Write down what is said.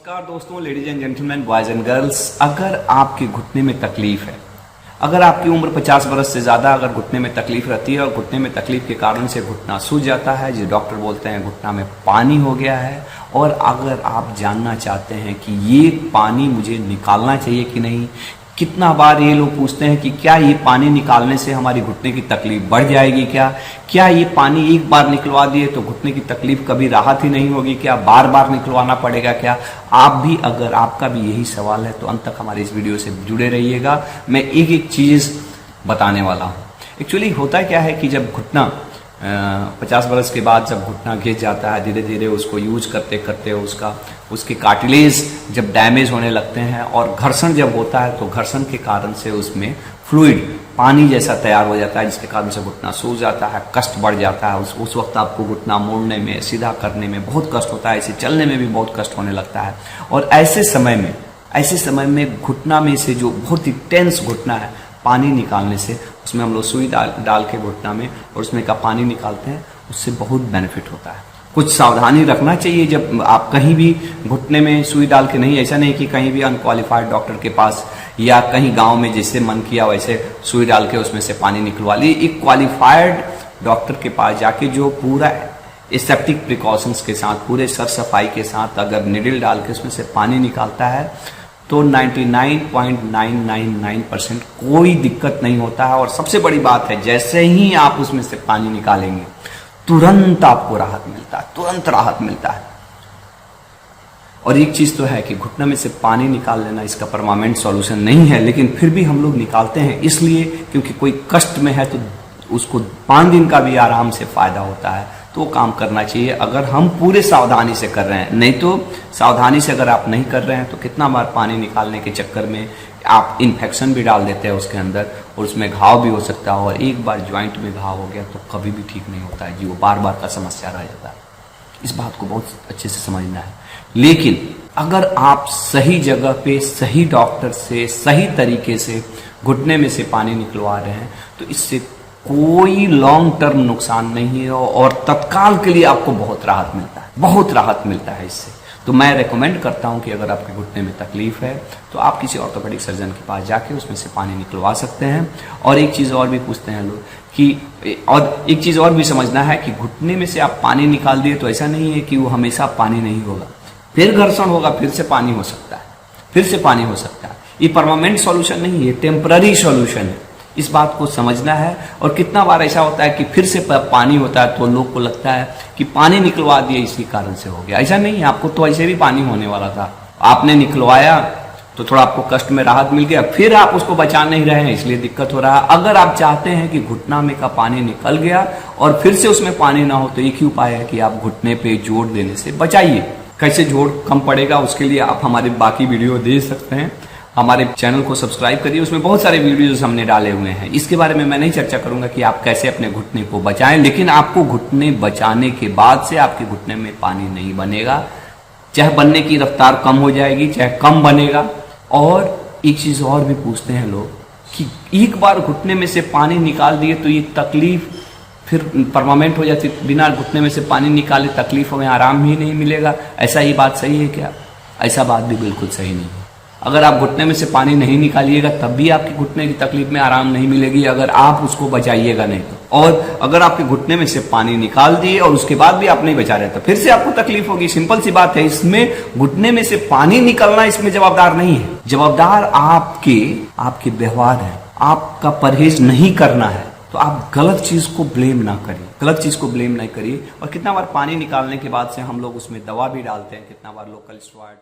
नमस्कार दोस्तों, ladies and gentleman, boys and girls. अगर आपके घुटने में तकलीफ है, अगर आपकी उम्र 50 बरस से ज़्यादा अगर घुटने में तकलीफ रहती है और घुटने में तकलीफ के कारण से घुटना सूज जाता है, जो डॉक्टर बोलते हैं घुटना में पानी हो गया है, और अगर आप जानना चाहते हैं कि ये पानी मुझे निकालना चाहिए कि नहीं, कितना बार ये लोग पूछते हैं कि क्या ये पानी निकालने से हमारी घुटने की तकलीफ बढ़ जाएगी, क्या ये पानी एक बार निकलवा दिए तो घुटने की तकलीफ कभी राहत ही नहीं होगी, क्या बार बार निकलवाना पड़ेगा, क्या आप भी अगर आपका भी यही सवाल है तो अंत तक हमारे इस वीडियो से जुड़े रहिएगा। मैं एक एक चीज़ बताने वाला हूँ। एक्चुअली होता क्या है कि जब घुटना 50 बरस के बाद जब घुटना घिस जाता है, धीरे धीरे उसको यूज करते करते उसके कार्टिलेज जब डैमेज होने लगते हैं और घर्षण जब होता है तो घर्षण के कारण से उसमें फ्लूइड पानी जैसा तैयार हो जाता है, जिसके कारण से घुटना सूज जाता है, कष्ट बढ़ जाता है। उस वक्त आपको घुटना मोड़ने में, सीधा करने में बहुत कष्ट होता है, इसे चलने में भी बहुत कष्ट होने लगता है। और ऐसे समय में घुटना में से जो बहुत ही टेंस घुटना है, पानी निकालने से, उसमें हम लोग सुई डाल के घुटना में और उसमें का पानी निकालते हैं, उससे बहुत बेनिफिट होता है। कुछ सावधानी रखना चाहिए जब आप कहीं भी घुटने में सुई डाल के, नहीं ऐसा नहीं कि कहीं भी अनक्वालिफाइड डॉक्टर के पास या कहीं गांव में जैसे मन किया वैसे सुई डाल के उसमें से पानी निकलवा लिए। एक क्वालिफाइड डॉक्टर के पास जाके जो पूरा एसेप्टिक प्रिकॉशंस के साथ, पूरे सर सफाई के साथ अगर निडल डाल के उसमें से पानी निकालता है तो 99.999% कोई दिक्कत नहीं होता है। और सबसे बड़ी बात है, जैसे ही आप उसमें से पानी निकालेंगे तुरंत आपको राहत मिलता है, तुरंत राहत मिलता है। और एक चीज तो है कि घुटना में से पानी निकाल लेना इसका परमानेंट सॉल्यूशन नहीं है, लेकिन फिर भी हम लोग निकालते हैं इसलिए क्योंकि कोई कष्ट में है तो उसको 5 दिन का भी आराम से फायदा होता है, तो वो काम करना चाहिए अगर हम पूरे सावधानी से कर रहे हैं। नहीं तो सावधानी से अगर आप नहीं कर रहे हैं तो कितना बार पानी निकालने के चक्कर में आप इन्फेक्शन भी डाल देते हैं उसके अंदर, और उसमें घाव भी हो सकता है। और एक बार ज्वाइंट में घाव हो गया तो कभी भी ठीक नहीं होता है जी, वो बार बार का समस्या रह जाता है। इस बात को बहुत अच्छे से समझना है। लेकिन अगर आप सही जगह पे, सही डॉक्टर से, सही तरीके से घुटने में से पानी निकलवा रहे हैं तो इससे कोई लॉन्ग टर्म नुकसान नहीं है और तत्काल के लिए आपको बहुत राहत मिलता है, बहुत राहत मिलता है इससे। तो मैं रेकमेंड करता हूं कि अगर आपके घुटने में तकलीफ है तो आप किसी ऑर्थोपेडिक सर्जन के पास जाके उसमें से पानी निकलवा सकते हैं। और एक चीज़ और भी पूछते हैं लोग कि, और एक चीज़ और भी समझना है कि घुटने में से आप पानी निकाल दिए तो ऐसा नहीं है कि वो हमेशा पानी नहीं होगा, फिर घर्षण होगा, फिर से पानी हो सकता है, फिर से पानी हो सकता है। ये परमानेंट सॉल्यूशन नहीं है, टेम्पररी सॉल्यूशन है। इस बात को समझना है। और कितना बार ऐसा होता है कि फिर से पानी होता है तो लोग को लगता है कि पानी निकलवा दिया इसी कारण से हो गया। ऐसा नहीं है, आपको तो ऐसे भी पानी होने वाला था, आपने निकलवाया तो थोड़ा आपको कष्ट में राहत मिल गया, फिर आप उसको बचा नहीं रहे हैं इसलिए दिक्कत हो रहा है। अगर आप चाहते हैं कि घुटना में का पानी निकल गया और फिर से उसमें पानी ना हो तो एक ही उपाय है कि आप घुटने पे जोड़ देने से बचाइए। कैसे जोड़ कम पड़ेगा उसके लिए आप हमारे बाकी वीडियो देख सकते हैं। हमारे चैनल को सब्सक्राइब करिए, उसमें बहुत सारे वीडियोस हमने डाले हुए हैं। इसके बारे में मैं नहीं चर्चा करूंगा कि आप कैसे अपने घुटने को बचाएं, लेकिन आपको घुटने बचाने के बाद से आपके घुटने में पानी नहीं बनेगा, चाहे बनने की रफ्तार कम हो जाएगी, चाहे कम बनेगा। और एक चीज और भी पूछते हैं लोग कि एक बार घुटने में से पानी निकाल दिए तो ये तकलीफ फिर परमानेंट हो जाती, बिना घुटने में से पानी निकाले तकलीफ में आराम ही नहीं मिलेगा। ऐसा ये बात सही है क्या? ऐसा बात भी बिल्कुल सही नहीं है। अगर आप घुटने में से पानी नहीं निकालिएगा तब भी आपके घुटने की तकलीफ में आराम नहीं मिलेगी, अगर आप उसको बचाइएगा नहीं तो। और अगर आपके घुटने में से पानी निकाल दिए और उसके बाद भी आप नहीं बचा रहे तो फिर से आपको तकलीफ होगी। सिंपल सी बात है, इसमें घुटने में से पानी निकलना इसमें जवाबदार नहीं है, जवाबदार आपके व्यवहार है, आपका परहेज नहीं करना है। तो आप गलत चीज को ब्लेम ना करिए, गलत चीज को ब्लेम नहीं करिए। और कितना बार पानी निकालने के बाद से हम लोग उसमें दवा भी डालते हैं, कितना बार लोकल स्टेरॉइड